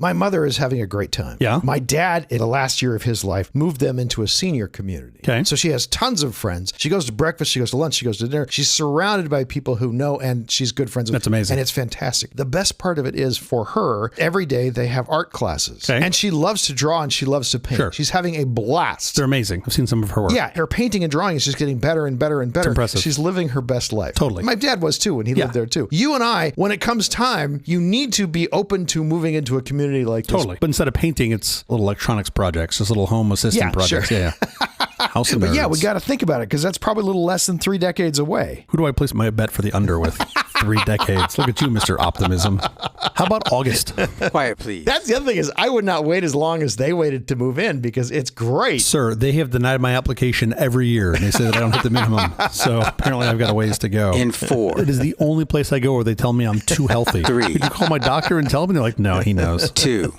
My mother is having a great time. Yeah. My dad, in the last year of his life, moved them into a senior community. Okay. So she has tons of friends. She goes to breakfast, she goes to lunch, she goes to dinner. She's surrounded by people who know, and she's good friends with. That's amazing. And it's fantastic. The best part of it is for her, every day they have art classes. Okay. And she loves to draw and she loves to paint. Sure. She's having a blast. They're amazing. I've seen some of her work. Yeah, her painting and drawing is just getting better and better and better. It's impressive. She's living her best life. Totally. My dad was too when he lived there too. You and I, when it comes time, you need to be open to moving into a community like this. Totally. But instead of painting, it's little electronics projects, just little home assistant projects. Sure. Yeah. House of But Nerds. yeah, we got to think about it because that's probably a little less than 3 decades away. Who do I place my bet for the under with? 3 decades. Look at you, Mr. Optimism. How about August? Quiet, please. That's the other thing is I would not wait as long as they waited to move in because it's great. Sir, they have denied my application every year, and they say that I don't hit the minimum. So apparently I've got a ways to go. In 4. It is the only place I go where they tell me I'm too healthy. 3. Could you call my doctor and tell me? They're like, no, he knows. 2.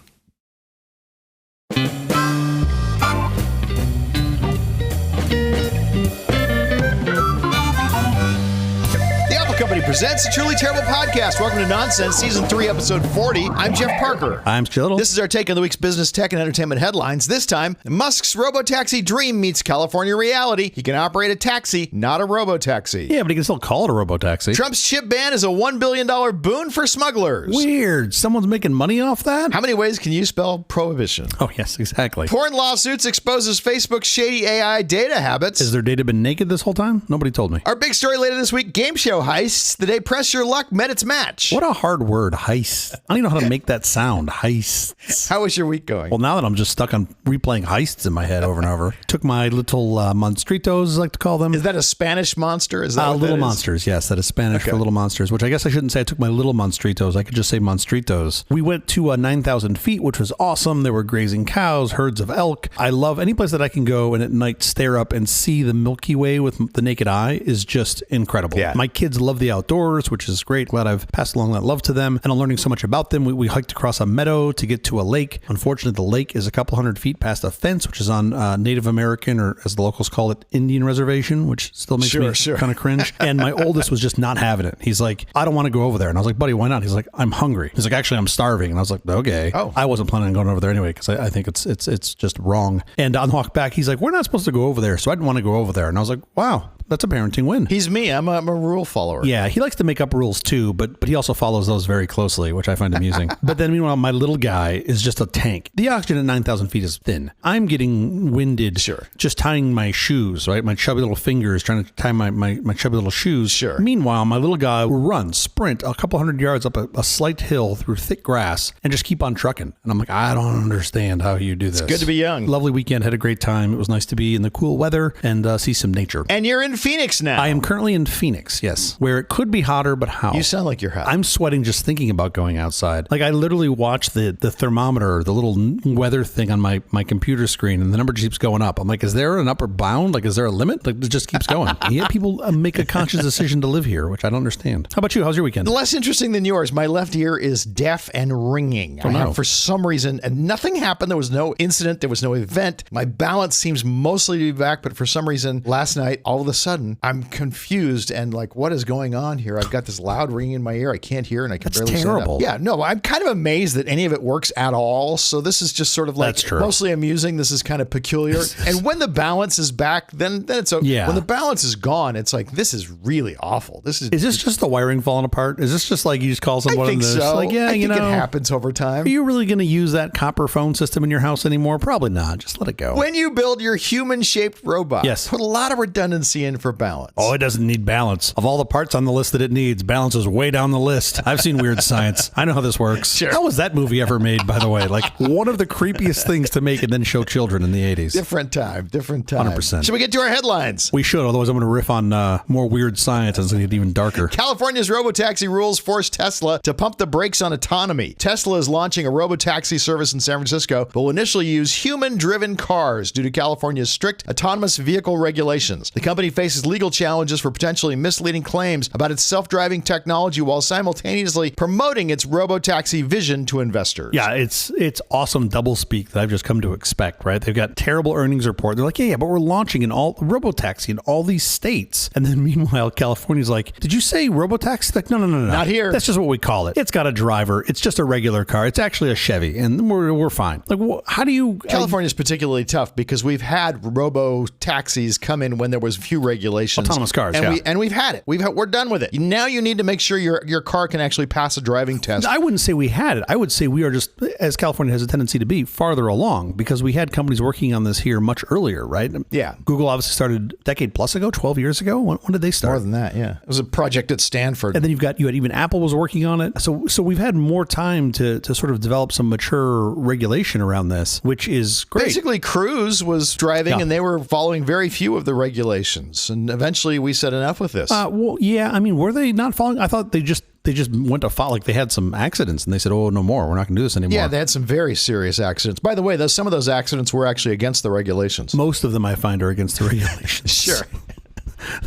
Company presents a truly terrible podcast. Welcome to Nonsense, Season 3, Episode 40. I'm Jeff Parker. I'm Skittle. This is our take on the week's business, tech, and entertainment headlines. This time, Musk's Robotaxi dream meets California reality. He can operate a taxi, not a Robotaxi. Yeah, but he can still call it a Robotaxi. Trump's chip ban is a $1 billion boon for smugglers. Weird. Someone's making money off that? How many ways can you spell prohibition? Oh, yes, exactly. Porn lawsuits exposes Facebook's shady AI data habits. Has their data been naked this whole time? Nobody told me. Our big story later this week, game show heists. The day Press Your Luck met its match. What a hard word, heist. I don't even know how to make that sound, heists. How was your week going? Well, now that I'm just stuck on replaying heists in my head over and over. Took my little Monstritos, I like to call them. Is that a Spanish monster? Is that what Little that is? Monsters, yes. That is Spanish for little monsters, which I guess I shouldn't say I took my little Monstritos. I could just say Monstritos. We went to 9,000 feet, which was awesome. There were grazing cows, herds of elk. I love any place that I can go and at night stare up and see the Milky Way with the naked eye is just incredible. Yeah. My kids love the outdoors, which is great. Glad I've passed along that love to them. And I'm learning so much about them. We hiked across a meadow to get to a lake. Unfortunately, the lake is a couple hundred feet past a fence, which is on Native American, or as the locals call it, Indian reservation, which still makes me kind of cringe. And my oldest was just not having it. He's like, I don't want to go over there. And I was like, buddy, why not? He's like, I'm hungry. He's like, actually, I'm starving. And I was like, okay. Oh. I wasn't planning on going over there anyway, because I think it's just wrong. And on the walk back, he's like, we're not supposed to go over there. So I didn't want to go over there. And I was like, wow. That's a parenting win. He's me. I'm a rule follower. Yeah, he likes to make up rules too, but he also follows those very closely, which I find amusing. But then meanwhile, my little guy is just a tank. The oxygen at 9,000 feet is thin. I'm getting winded just tying my shoes, right? My chubby little fingers trying to tie my chubby little shoes. Sure. Meanwhile, my little guy will run, sprint a couple hundred yards up a slight hill through thick grass and just keep on trucking. And I'm like, I don't understand how you do this. It's good to be young. Lovely weekend. Had a great time. It was nice to be in the cool weather and see some nature. And you're in Phoenix now. I am currently in Phoenix, yes, where it could be hotter, but how? You sound like you're hot. I'm sweating just thinking about going outside. Like I literally watch the thermometer, the little weather thing on my computer screen, and the number just keeps going up. I'm like, is there an upper bound? Like, is there a limit? Like, it just keeps going. And yet people make a conscious decision to live here, which I don't understand. How about you? How's your weekend? Less interesting than yours. My left ear is deaf and ringing. Oh, no. For some reason, and nothing happened. There was no incident. There was no event. My balance seems mostly to be back, but for some reason, last night, all of a sudden, I'm confused and like, what is going on here? I've got this loud ringing in my ear. I can't hear and I can barely stand up. Yeah, no, I'm kind of amazed that any of it works at all. So this is just sort of like mostly amusing. This is kind of peculiar. And when the balance is back, then it's okay. Yeah. When the balance is gone, it's like, this is really awful. Is this just the wiring falling apart? Is this just like you just call someone? I think so. Like, yeah, I think it happens over time. Are you really going to use that copper phone system in your house anymore? Probably not. Just let it go. When you build your human-shaped robot, put a lot of redundancy in for balance. Oh, it doesn't need balance. Of all the parts on the list that it needs, balance is way down the list. I've seen Weird Science. I know how this works. Sure. How was that movie ever made, by the way? Like one of the creepiest things to make and then show children in the 80s. Different time. 100%. Should we get to our headlines? We should, otherwise I'm going to riff on more Weird Science and it's going to get even darker. California's Robotaxi rules force Tesla to pump the brakes on autonomy. Tesla is launching a Robotaxi service in San Francisco, but will initially use human-driven cars due to California's strict autonomous vehicle regulations. The company faces legal challenges for potentially misleading claims about its self-driving technology while simultaneously promoting its Robotaxi vision to investors. Yeah, it's awesome doublespeak that I've just come to expect, right? They've got terrible earnings report. They're like, yeah, but we're launching in all Robotaxi in all these states. And then meanwhile, California's like, did you say Robotaxi? Like, no. Not here. That's just what we call it. It's got a driver. It's just a regular car. It's actually a Chevy, and we're fine. Like, how do you... California's particularly tough because we've had robo-taxis come in when there was few regulations. Autonomous cars, and we've had it. We're done with it. Now you need to make sure your car can actually pass a driving test. I wouldn't say we had it. I would say we are just, as California has a tendency to be, farther along because we had companies working on this here much earlier, right? Yeah. Google obviously started a decade plus ago, 12 years ago. When did they start? More than that, yeah. It was a project at Stanford. And then you had even Apple was working on it. So we've had more time to sort of develop some mature regulation around this, which is great. Basically, Cruise was driving and they were following very few of the regulations. And eventually we said enough with this. Well, yeah. I mean, were they not following? I thought they just went to follow, like they had some accidents and they said, oh, no more. We're not going to do this anymore. Yeah, they had some very serious accidents. By the way, some of those accidents were actually against the regulations. Most of them I find are against the regulations. Sure.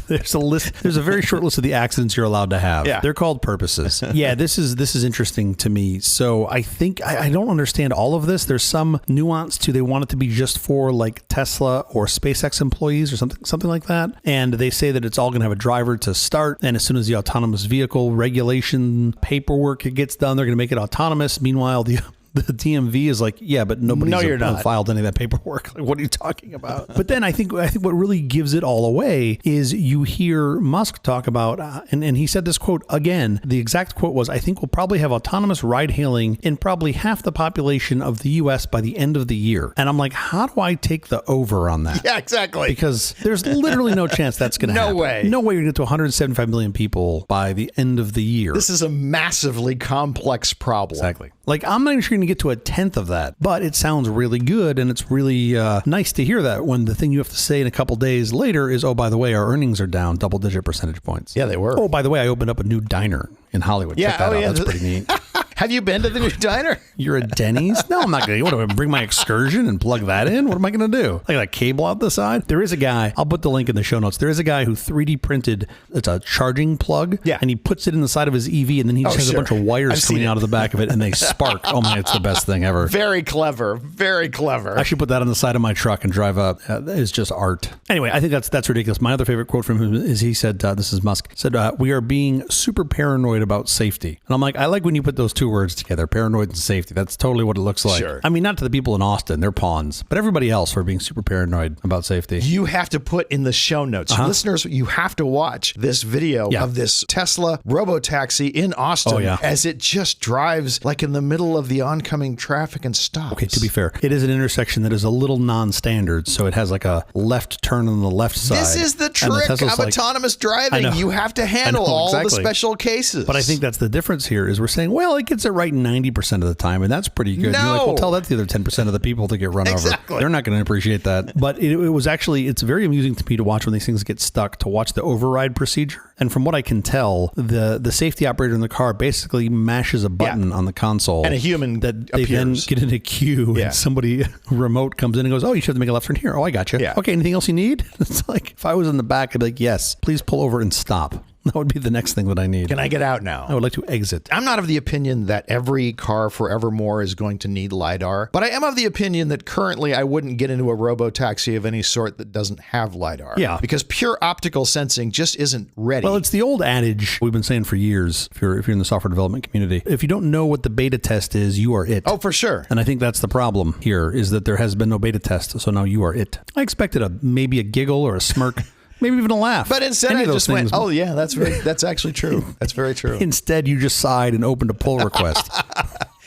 There's a list. There's a very short list of the accidents you're allowed to have. Yeah. They're called purposes. Yeah, this is interesting to me. So I think I don't understand all of this. There's some nuance to they want it to be just for like Tesla or SpaceX employees or something like that. And they say that it's all going to have a driver to start. And as soon as the autonomous vehicle regulation paperwork gets done, they're going to make it autonomous. Meanwhile, the DMV is like, yeah, but nobody's filed any of that paperwork. Like, what are you talking about? But then I think what really gives it all away is you hear Musk talk about, and he said this quote again, the exact quote was, I think we'll probably have autonomous ride hailing in probably half the population of the US by the end of the year. And I'm like, how do I take the over on that? Yeah, exactly. Because there's literally no chance that's going to happen. No way. No way you're going to get to 175 million people by the end of the year. This is a massively complex problem. Exactly. Like, I'm not even sure you're going to get to a tenth of that, but it sounds really good. And it's really nice to hear that when the thing you have to say in a couple days later is, oh, by the way, our earnings are down double-digit percentage points. Yeah, they were. Oh, by the way, I opened up a new diner in Hollywood. Yeah, check that out. Yeah. That's pretty neat. Have you been to the new diner? You're at Denny's? No, I'm not going to. What, do I bring my excursion and plug that in? What am I going to do? I got a cable out the side? There is a guy, I'll put the link in the show notes. There is a guy who 3D printed, it's a charging plug. Yeah. And he puts it in the side of his EV and then he just has a bunch of wires coming out of the back of it and they spark. Oh my, it's the best thing ever. Very clever. Very clever. I should put that on the side of my truck and drive up. It's just art. Anyway, I think that's ridiculous. My other favorite quote from him is he said, this is Musk, said, we are being super paranoid about safety. And I'm like, I like when you put those two words together, paranoid and safety. That's totally what it looks like. Sure. I mean, not to the people in Austin, they're pawns, but everybody else, we're being super paranoid about safety. You have to put in the show notes. Listeners, you have to watch this video of this Tesla Robotaxi in Austin as it just drives like in the middle of the oncoming traffic and stops. Okay, to be fair, it is an intersection that is a little non-standard, so it has like a left turn on the left side. This is the trick of autonomous driving. You have to handle all the special cases. But I think that's the difference here is we're saying, well, it gets it right 90% of the time, and that's pretty good. No. You're like, well, tell that to the other 10% of the people to get run over. They're not going to appreciate that. But it was actually, it's very amusing to me to watch when these things get stuck, to watch the override procedure. And from what I can tell, the safety operator in the car basically mashes a button on the console. And a human that they then get in a queue and somebody remote comes in and goes, oh, you should have to make a left turn here. Oh, I got you. Yeah. Okay, anything else you need? It's like, if I was in the back, I'd be like, yes, please pull over and stop. That would be the next thing that I need. Can I get out now? I would like to exit. I'm not of the opinion that every car forevermore is going to need LiDAR, but I am of the opinion that currently I wouldn't get into a robotaxi of any sort that doesn't have LiDAR. Yeah. Because pure optical sensing just isn't ready. Well, it's the old adage we've been saying for years, if you're in the software development community. If you don't know what the beta test is, you are it. Oh, for sure. And I think that's the problem here, is that there has been no beta test, so now you are it. I expected maybe a giggle or a smirk. Maybe even a laugh. But instead I just went, oh yeah, that's actually true. That's very true. Instead, you just sighed and opened a pull request.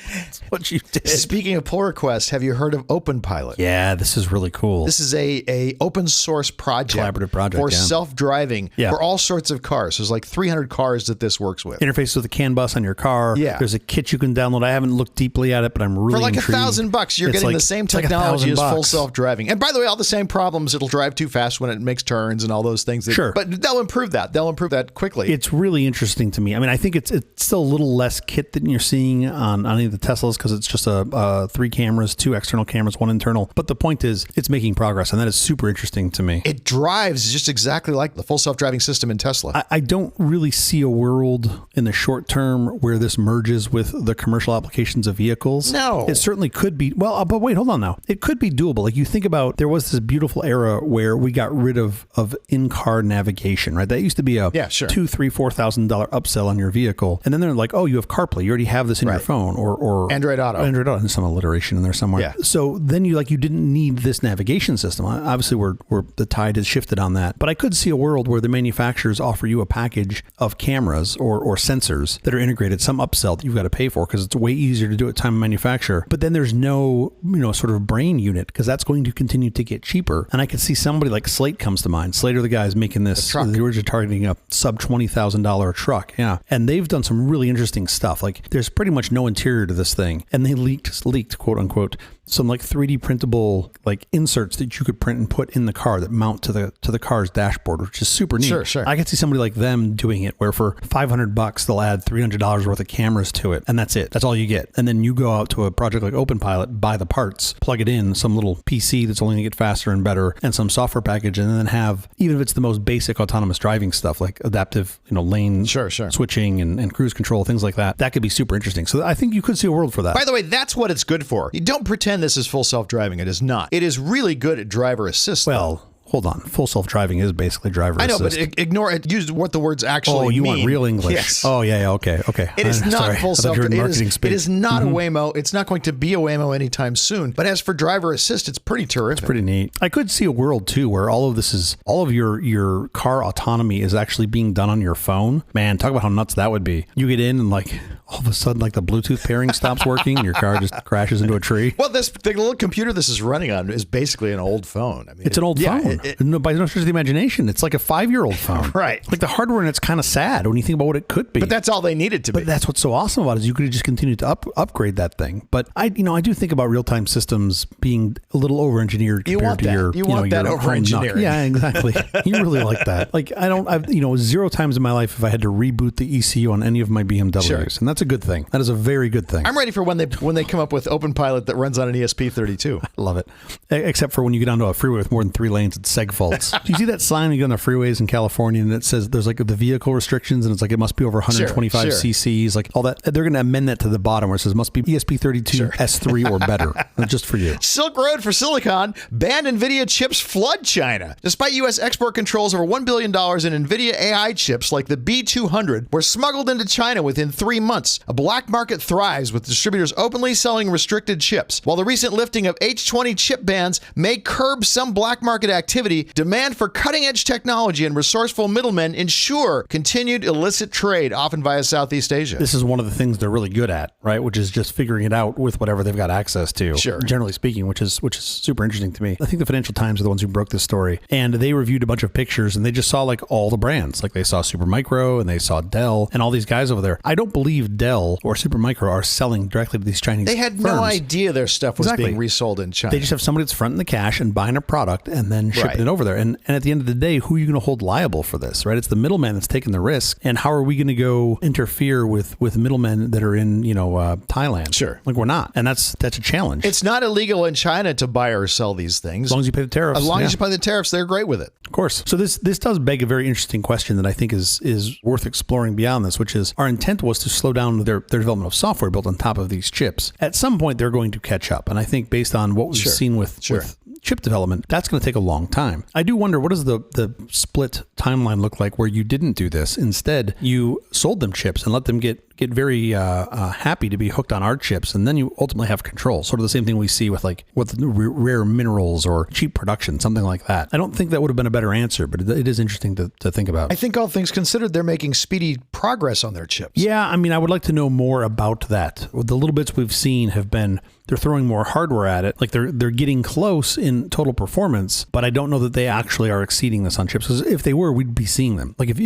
That's what you did. Speaking of pull requests, have you heard of OpenPilot? Yeah, this is really cool. This is a open source project. Collaborative project, for self-driving for all sorts of cars. There's like 300 cars that this works with. Interfaces with the CAN bus on your car. Yeah. There's a kit you can download. I haven't looked deeply at it, but I'm really for like intrigued. $1,000, you're getting the same technology as full self-driving. And by the way, all the same problems. It'll drive too fast when it makes turns and all those things. Sure. But they'll improve that. They'll improve that quickly. It's really interesting to me. I mean, I think it's still a little less kit than you're seeing on any of the Tesla Teslas because it's just a 3 cameras, 2 external cameras, 1 internal. But the point is, it's making progress, and that is super interesting to me. It drives just exactly like the full self-driving system in Tesla. I don't really see a world in the short term where this merges with the commercial applications of vehicles. No. It certainly could be. Well, but wait, hold on now. It could be doable. Like you think about, there was this beautiful era where we got rid of in-car navigation, right? That used to be a $2,000, $3,000, $4,000 upsell on your vehicle. And then they're like, oh, you have CarPlay. You already have this in your phone or Android Auto. Android Auto. There's some alliteration in there somewhere. Yeah. So then you didn't need this navigation system. Obviously, the tide has shifted on that. But I could see a world where the manufacturers offer you a package of cameras or sensors that are integrated, some upsell that you've got to pay for because it's way easier to do at time of manufacture. But then there's no, sort of brain unit because that's going to continue to get cheaper. And I could see somebody like Slate comes to mind. Slate are the guys making this. They were just targeting a sub $20,000 truck. Yeah. And they've done some really interesting stuff. Like there's pretty much no interior to this thing. And they leaked quote unquote, some like 3D printable like inserts that you could print and put in the car that mount to the car's dashboard, which is super neat. Sure. I could see somebody like them doing it where for $500 they'll add $300 worth of cameras to it, and that's it. That's all you get. And then you go out to a project like OpenPilot, buy the parts, plug it in, some little PC that's only going to get faster and better, and some software package, and then have, even if it's the most basic autonomous driving stuff like adaptive, lane switching and cruise control, things like that. That could be super interesting. So I think you could see a world for that. By the way, that's what it's good for. You don't pretend this is full self-driving. It is not. It is really good at driver assist. Well, hold on. Full self-driving is basically driver assist. I know, but ignore it. Use what the words actually mean. Oh, you want real English. Yes. Oh, yeah. Okay. It is not full self-driving. It is not Mm-hmm. a Waymo. It's not going to be a Waymo anytime soon. But as for driver assist, it's pretty terrific. It's pretty neat. I could see a world, too, where all of your car autonomy is actually being done on your phone. Man, talk about how nuts that would be. You get in and all of a sudden, the Bluetooth pairing stops working and your car just crashes into a tree. Well, the little computer this is running on is basically an old phone. I mean, it's an old phone. By no stretch of the imagination, it's like a 5-year-old phone. Right. Like the hardware, and it's kind of sad when you think about what it could be. But that's all they needed to be. But that's what's so awesome about it is you could just continue to upgrade that thing. But I do think about real-time systems being a little over-engineered compared to your. You want that over-engineering. Yeah, exactly. You really like that. I've 0 times in my life if I had to reboot the ECU on any of my BMWs, Sure. and that's a good thing. That is a very good thing. I'm ready for when they come up with OpenPilot that runs on an ESP32. I love it. Except for when you get onto a freeway with more than 3 lanes, it's seg faults. Do you see that sign when you go on the freeways in California and it says there's the vehicle restrictions and it's it must be over 125 cc's, all that. They're going to amend that to the bottom where it says must be ESP32 S3 or better. Just for you. Silk Road for Silicon banned Nvidia chips flood China. Despite U.S. export controls, over $1 billion in Nvidia AI chips like the B200 were smuggled into China within 3 months. A black market thrives with distributors openly selling restricted chips. While the recent lifting of H20 chip bans may curb some black market activity, demand for cutting-edge technology and resourceful middlemen ensure continued illicit trade, often via Southeast Asia. This is one of the things they're really good at, right? Which is just figuring it out with whatever they've got access to. Sure. Generally speaking, which is super interesting to me. I think the Financial Times are the ones who broke this story, and they reviewed a bunch of pictures, and they just saw all the brands. They saw Supermicro and they saw Dell and all these guys over there. I don't believe Dell or Supermicro are selling directly to these Chinese They had firms. no idea their stuff was being resold in China. They just have somebody that's fronting the cash and buying a product and then shipping it over there. And at the end of the day, who are you going to hold liable for this, right? It's the middleman that's taking the risk. And how are we going to go interfere with middlemen that are in, Thailand? Sure. We're not. And that's a challenge. It's not illegal in China to buy or sell these things. As long as you pay the tariffs. As long as you pay the tariffs, they're great with it. Of course. So this does beg a very interesting question that I think is worth exploring beyond this, which is our intent was to slow down their development of software built on top of these chips. At some point, they're going to catch up. And I think based on what we've seen with chip development, that's going to take a long time. I do wonder, what does the split timeline look like where you didn't do this? Instead, you sold them chips and let them get very happy to be hooked on our chips, and then you ultimately have control. Sort of the same thing we see with rare minerals or cheap production, something like that. I don't think that would have been a better answer, but it is interesting to think about. I think all things considered, they're making speedy progress on their chips. Yeah, I would like to know more about that. The little bits we've seen have been they're throwing more hardware at it. They're getting close in total performance, but I don't know that they actually are exceeding this on chips. Because if they were, we'd be seeing them. If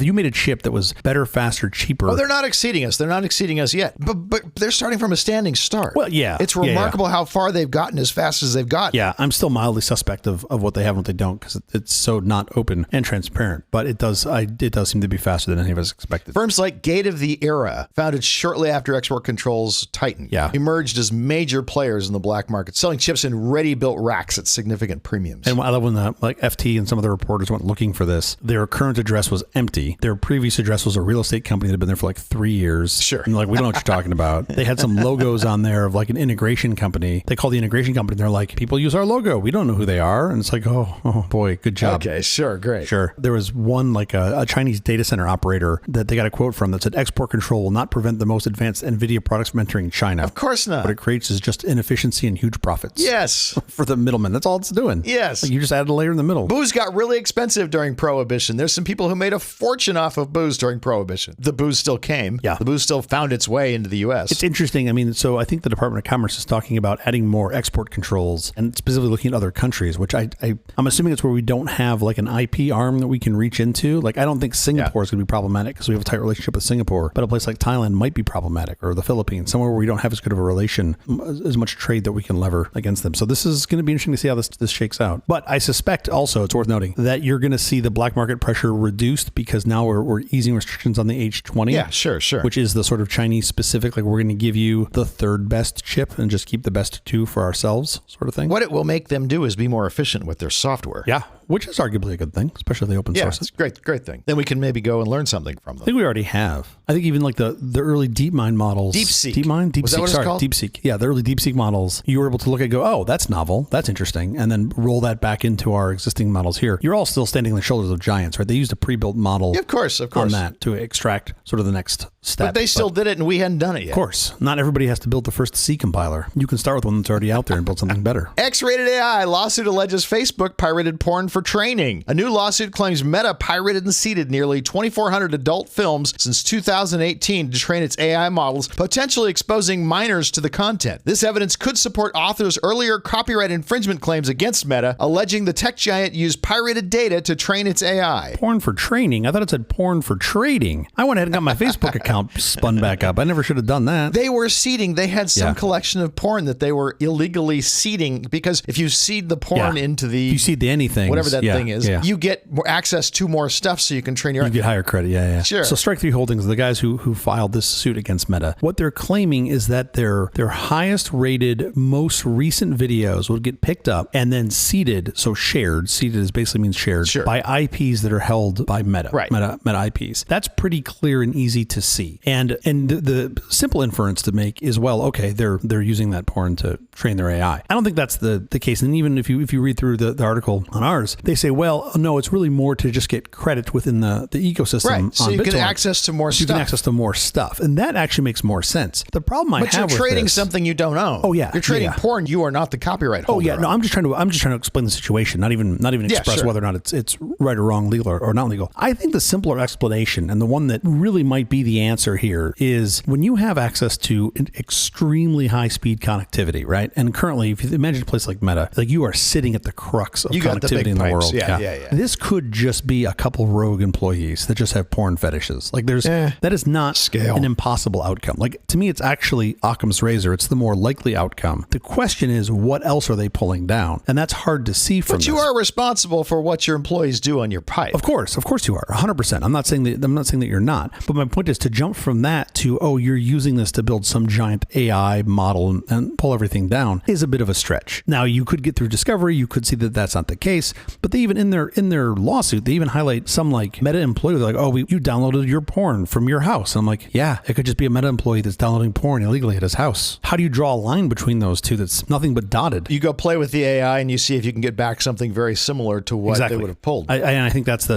you made a chip that was better, faster, cheaper. Oh, they're not exceeding exceeding us. They're not exceeding us yet. But they're starting from a standing start. Well, yeah. It's remarkable how far they've gotten as fast as they've gotten. Yeah, I'm still mildly suspect of what they have and what they don't because it's so not open and transparent. But it does seem to be faster than any of us expected. Firms like Gate of the Era, founded shortly after export controls tightened, emerged as major players in the black market, selling chips in ready-built racks at significant premiums. And I love when like FT and some of the reporters went looking for this. Their current address was empty. Their previous address was a real estate company that had been there for like 3 years. Sure. And like, we don't know what you're talking about. They had some logos on there of like an integration company. They called the integration company. They're like, people use our logo. We don't know who they are. And it's like, oh boy, good job. Okay, sure, great. Sure. There was one like a Chinese data center operator that they got a quote from that said, export control will not prevent the most advanced NVIDIA products from entering China. Of course not. What it creates is just inefficiency and huge profits. Yes. For the middleman. That's all it's doing. Yes. Like you just added a layer in the middle. Booze got really expensive during Prohibition. There's some people who made a fortune off of booze during Prohibition. The booze still came. Yeah. The booze still found its way into the U.S. It's interesting. I mean, so I think the Department of Commerce is talking about adding more export controls and specifically looking at other countries, which I'm assuming it's where we don't have like an IP arm that we can reach into. Like, I don't think Singapore is going to be problematic because we have a tight relationship with Singapore, but a place like Thailand might be problematic, or the Philippines, somewhere where we don't have as good of a relation, as much trade that we can lever against them. So this is going to be interesting to see how this shakes out. But I suspect also, it's worth noting that you're going to see the black market pressure reduced because now we're easing restrictions on the H20. Yeah, sure. Which is the sort of Chinese specific, like we're going to give you the third best chip and just keep the best two for ourselves sort of thing. What it will make them do is be more efficient with their software. Yeah, which is arguably a good thing, especially if they open source. Yeah, it's great thing. Then we can maybe go and learn something from them. I think we already have. I think even like the early DeepMind models. DeepSeek. Was that what it's called? DeepSeek. Yeah, the early DeepSeek models, you were able to look at and go, oh, that's novel. That's interesting. And then roll that back into our existing models here. You're all still standing on the shoulders of giants, right? They used a pre-built model. Yeah, of course. On that to extract sort of the next step. But they still did it and we hadn't done it yet. Of course. Not everybody has to build the first C compiler. You can start with one that's already out there and build something better. X-rated AI lawsuit alleges Facebook pirated porn for training. A new lawsuit claims Meta pirated and seeded nearly 2,400 adult films since 2018 to train its AI models, potentially exposing minors to the content. This evidence could support authors' earlier copyright infringement claims against Meta, alleging the tech giant used pirated data to train its AI. Porn for training? I thought it said porn for trading. I went ahead and got my Facebook account spun back up. I never should have done that. They were seeding. They had some collection of porn that they were illegally seeding, because if you seed the porn into the... If you seed the anything, whatever that thing is, you get more access to more stuff so you can train your... You get higher credit, Sure. So Strike 3 Holdings, the guys who filed this suit against Meta, what they're claiming is that their highest rated, most recent videos would get picked up and then seeded, so shared. Seeded is basically means shared by IPs that are held by Meta. Right. Meta IPs. That's pretty clear and easy to see. And the simple inference to make is, well, okay, they're using that porn to train their AI. I don't think that's the case. And even if you read through the article on ours, they say, well, no, it's really more to just get credit within the ecosystem. Right. So you get access to more stuff. You can access to more stuff. And that actually makes more sense. The problem I have with But you're trading something you don't own. Oh, yeah. You're trading porn you are not the copyright holder. Oh, yeah. No, I'm just trying to explain the situation, not even express whether or not it's right or wrong, legal or not legal. I think the simpler explanation, and the one that really might be the answer here, is when you have access to an extremely high speed connectivity, right? And currently, if you imagine a place like Meta, like you are sitting at the crux of connectivity in the world. Yeah. This could just be a couple rogue employees that just have porn fetishes. Like that is not an impossible outcome. Like, to me, it's actually Occam's razor. It's the more likely outcome. The question is, what else are they pulling down? And that's hard to see from But you are responsible for what your employees do on your pipe. Of course you are. 100%. I'm not saying that you're not. But my point is to jump from that to, oh, you're using this to build some giant AI model and pull everything down is a bit of a stretch. Now, you could get through discovery. You could see that that's not the case. But they even in their lawsuit, they even highlight some like Meta employee. They're like, oh, you downloaded your porn from your house. And I'm like, yeah, it could just be a Meta employee that's downloading porn illegally at his house. How do you draw a line between those two that's nothing but dotted? You go play with the AI and you see if you can get back something very similar to what they would have pulled. I think that's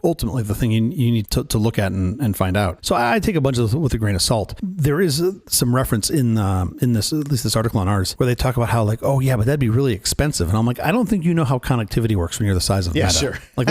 ultimately the thing you need to look at and find out. So I take a bunch of this with a grain of salt. There is some reference in this, at least this article on ours, where they talk about how like, oh yeah, but that'd be really expensive. And I'm like, I don't think you know how connectivity works when you're the size of Meta. Sure. Like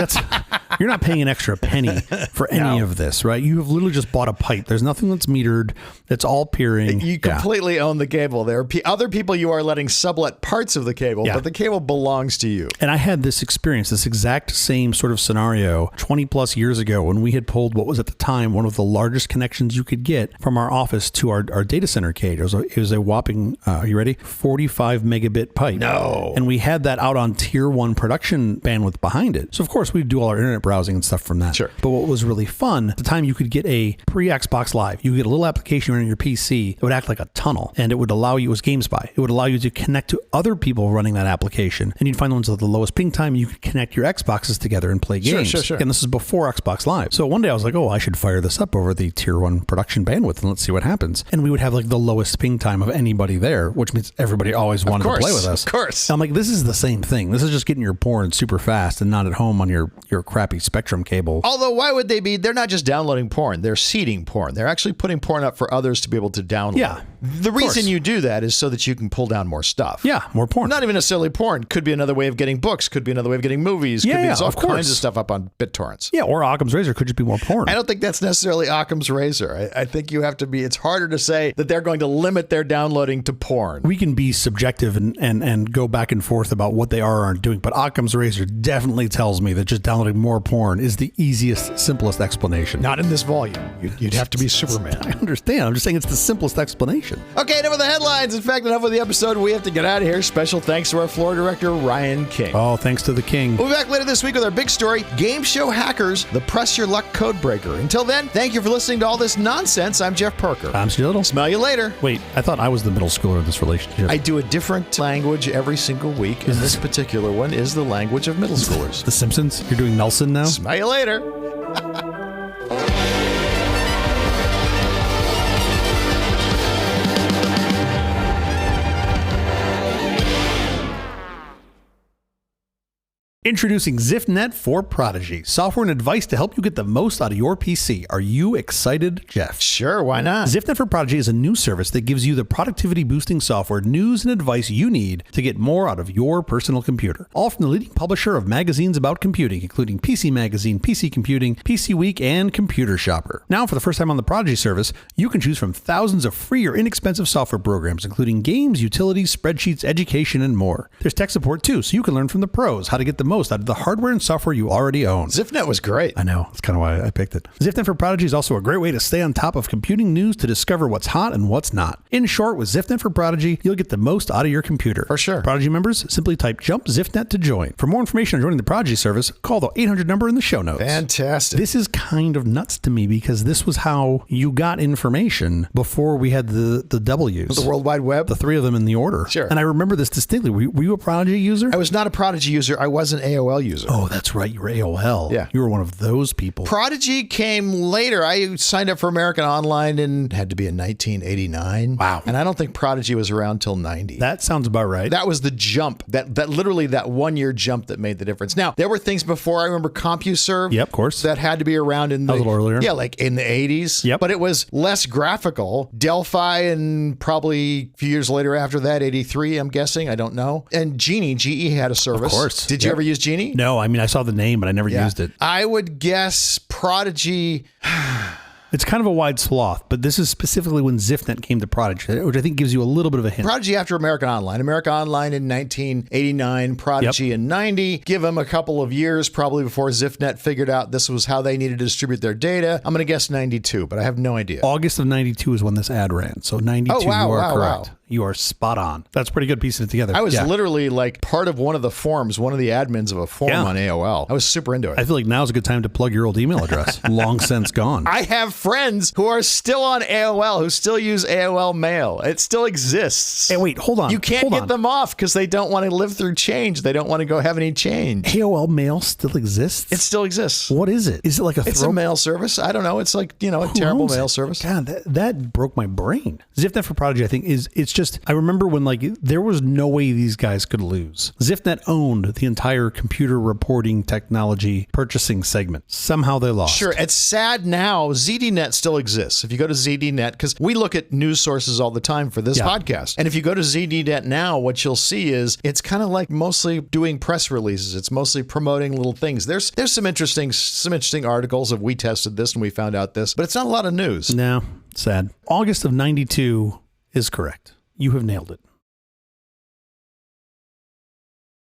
You're not paying an extra penny for any of this, right? You have literally just bought a pipe. There's nothing that's metered. It's all peering. You completely own the cable. There are other people you are letting sublet parts of the cable, but the cable belongs to you. And I had this experience, this exact same sort of scenario 20 plus years ago when we had pulled what was at the time one of the largest connections you could get from our office to our data center cage. It was a whopping, are you ready? 45 megabit pipe. No. And we had that out on tier 1 production bandwidth behind it. So of course we'd do all our internet browsing and stuff from that. Sure. But what was really fun, at the time you could get a pre-Xbox Live. You could get a little application running on your PC that would act like a tunnel, and it would allow you, it was GameSpy. It would allow you to connect to other people running that application, and you'd find the ones with the lowest ping time, and you could connect your Xboxes together and play games. Sure. And this is before Xbox Live. So one day I was like, oh, I should fire this up over the tier 1 production bandwidth and let's see what happens. And we would have like the lowest ping time of anybody there, which means everybody always wanted to play with us. Of course. I'm like, this is the same thing. This is just getting your porn super fast and not at home on your crappy Spectrum cable. Although, why would they be? They're not just downloading porn. They're seeding porn. They're actually putting porn up for others to be able to download. Yeah. The reason you do that is so that you can pull down more stuff. Yeah, more porn. Not even necessarily porn. Could be another way of getting books. Could be another way of getting movies. Could be all kinds of stuff up on BitTorrents. Yeah, or Occam's razor could just be more porn. I don't think that's necessarily Occam's razor. I think you have to be, it's harder to say that they're going to limit their downloading to porn. We can be subjective and go back and forth about what they are or aren't doing, but Occam's razor definitely tells me that just downloading more porn is the easiest, simplest explanation. Not in this volume. You'd have to be Superman. I understand. I'm just saying it's the simplest explanation. Okay, enough of the headlines. In fact, enough of the episode. We have to get out of here. Special thanks to our floor director, Ryan King. Oh, thanks to the king. We'll be back later this week with our big story, Game Show Hackers, the Press Your Luck Code Breaker. Until then, thank you for listening to all this nonsense. I'm Jeff Parker. I'm Stu Little. Smell you later. Wait, I thought I was the middle schooler in this relationship. I do a different language every single week, and this particular one is the language of middle schoolers. The Simpsons? You're doing Nelson now? Smell you later. Introducing ZiffNet for Prodigy, software and advice to help you get the most out of your PC. Are you excited, Jeff? Sure, why not? ZiffNet for Prodigy is a new service that gives you the productivity boosting software, news, and advice you need to get more out of your personal computer. All from the leading publisher of magazines about computing, including PC Magazine, PC Computing, PC Week, and Computer Shopper. Now, for the first time on the Prodigy service, you can choose from thousands of free or inexpensive software programs, including games, utilities, spreadsheets, education, and more. There's tech support too, so you can learn from the pros how to get the most out of the hardware and software you already own. ZiffNet was great. I know. That's kind of why I picked it. ZiffNet for Prodigy is also a great way to stay on top of computing news to discover what's hot and what's not. In short, with ZiffNet for Prodigy, you'll get the most out of your computer. For sure. Prodigy members, simply type jump ZiffNet to join. For more information on joining the Prodigy service, call the 800 number in the show notes. Fantastic. This is kind of nuts to me because this was how you got information before we had the W's. The World Wide Web? The three of them in the order. Sure. And I remember this distinctly. Were you a Prodigy user? I was not a Prodigy user. I was an AOL user. Oh, that's right. You were AOL. Yeah. You were one of those people. Prodigy came later. I signed up for American Online and had to be in 1989. Wow. And I don't think Prodigy was around till 90. That sounds about right. That was the jump, that literally that 1 year jump that made the difference. Now, there were things before. I remember CompuServe. Yep, of course. That had to be around in the... A little earlier. Yeah, like in the 80s. Yep. But it was less graphical. Delphi, and probably a few years later after that, 83, I'm guessing. I don't know. And Genie, GE had a service. Of course. Did you ever use Genie? No, I mean, I saw the name, but I never used it. I would guess Prodigy... It's kind of a wide swath, but this is specifically when ZiffNet came to Prodigy, which I think gives you a little bit of a hint. Prodigy after American Online. American Online in 1989, Prodigy in 90. Give them a couple of years probably before ZiffNet figured out this was how they needed to distribute their data. I'm going to guess 92, but I have no idea. August of 92 is when this ad ran. So 92, you are correct. Wow. You are spot on. That's pretty good piecing it together. I was literally like part of one of the forums, one of the admins of a forum on AOL. I was super into it. I feel like now's a good time to plug your old email address. Long since gone. I have friends who are still on AOL, who still use AOL Mail. It still exists. Hey, wait, hold on. You can't get them off because they don't want to live through change. They don't want to go have any change. AOL Mail still exists? It still exists. What is it? Is it like It's a mail service. I don't know. It's like, a terrible mail service. God, that broke my brain. ZiffNet for Prodigy, I think, it's just, I remember when like there was no way these guys could lose. ZiffNet owned the entire computer reporting technology purchasing segment. Somehow they lost. Sure. It's sad now. ZDNet still exists. If you go to ZDNet, because we look at news sources all the time for this podcast. And if you go to ZDNet now, what you'll see is it's kind of like mostly doing press releases. It's mostly promoting little things. There's some interesting articles of we tested this and we found out this, but it's not a lot of news. No, sad. August of 92 is correct. You have nailed it.